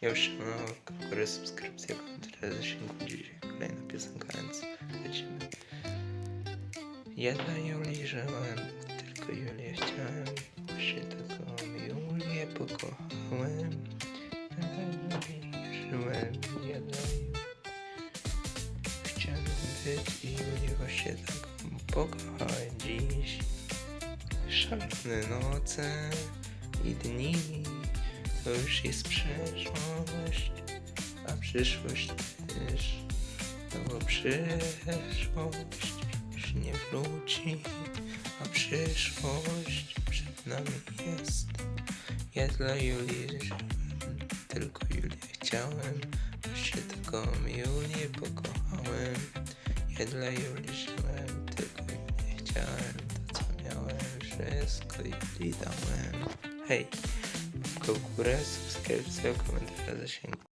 Ja już mam subskrypcję, komentarze, zasięgu. Dzisiaj kolejna piosenka, więc lecimy. Ja dla Julii żyłem, tylko Julię chciałem. Właśnie taką Julię pokochałem. Ja dla Julii żyłem, ja dla Julii chciałem być i Julię właśnie taką pokochałem dziś. Szalone noce i dni to już jest przeszłość, a przyszłość też, no bo przyszłość już nie wróci, a przyszłość przed nami jest. Ja dla Julii żyłem, tylko Julię chciałem, właśnie taką Julię pokochałem. Ja dla Julii żyłem, tylko Julię chciałem, to co miałem, wszystko Julii dałem. Hej! W górę, subskrypcja, komentarz, zasięgu.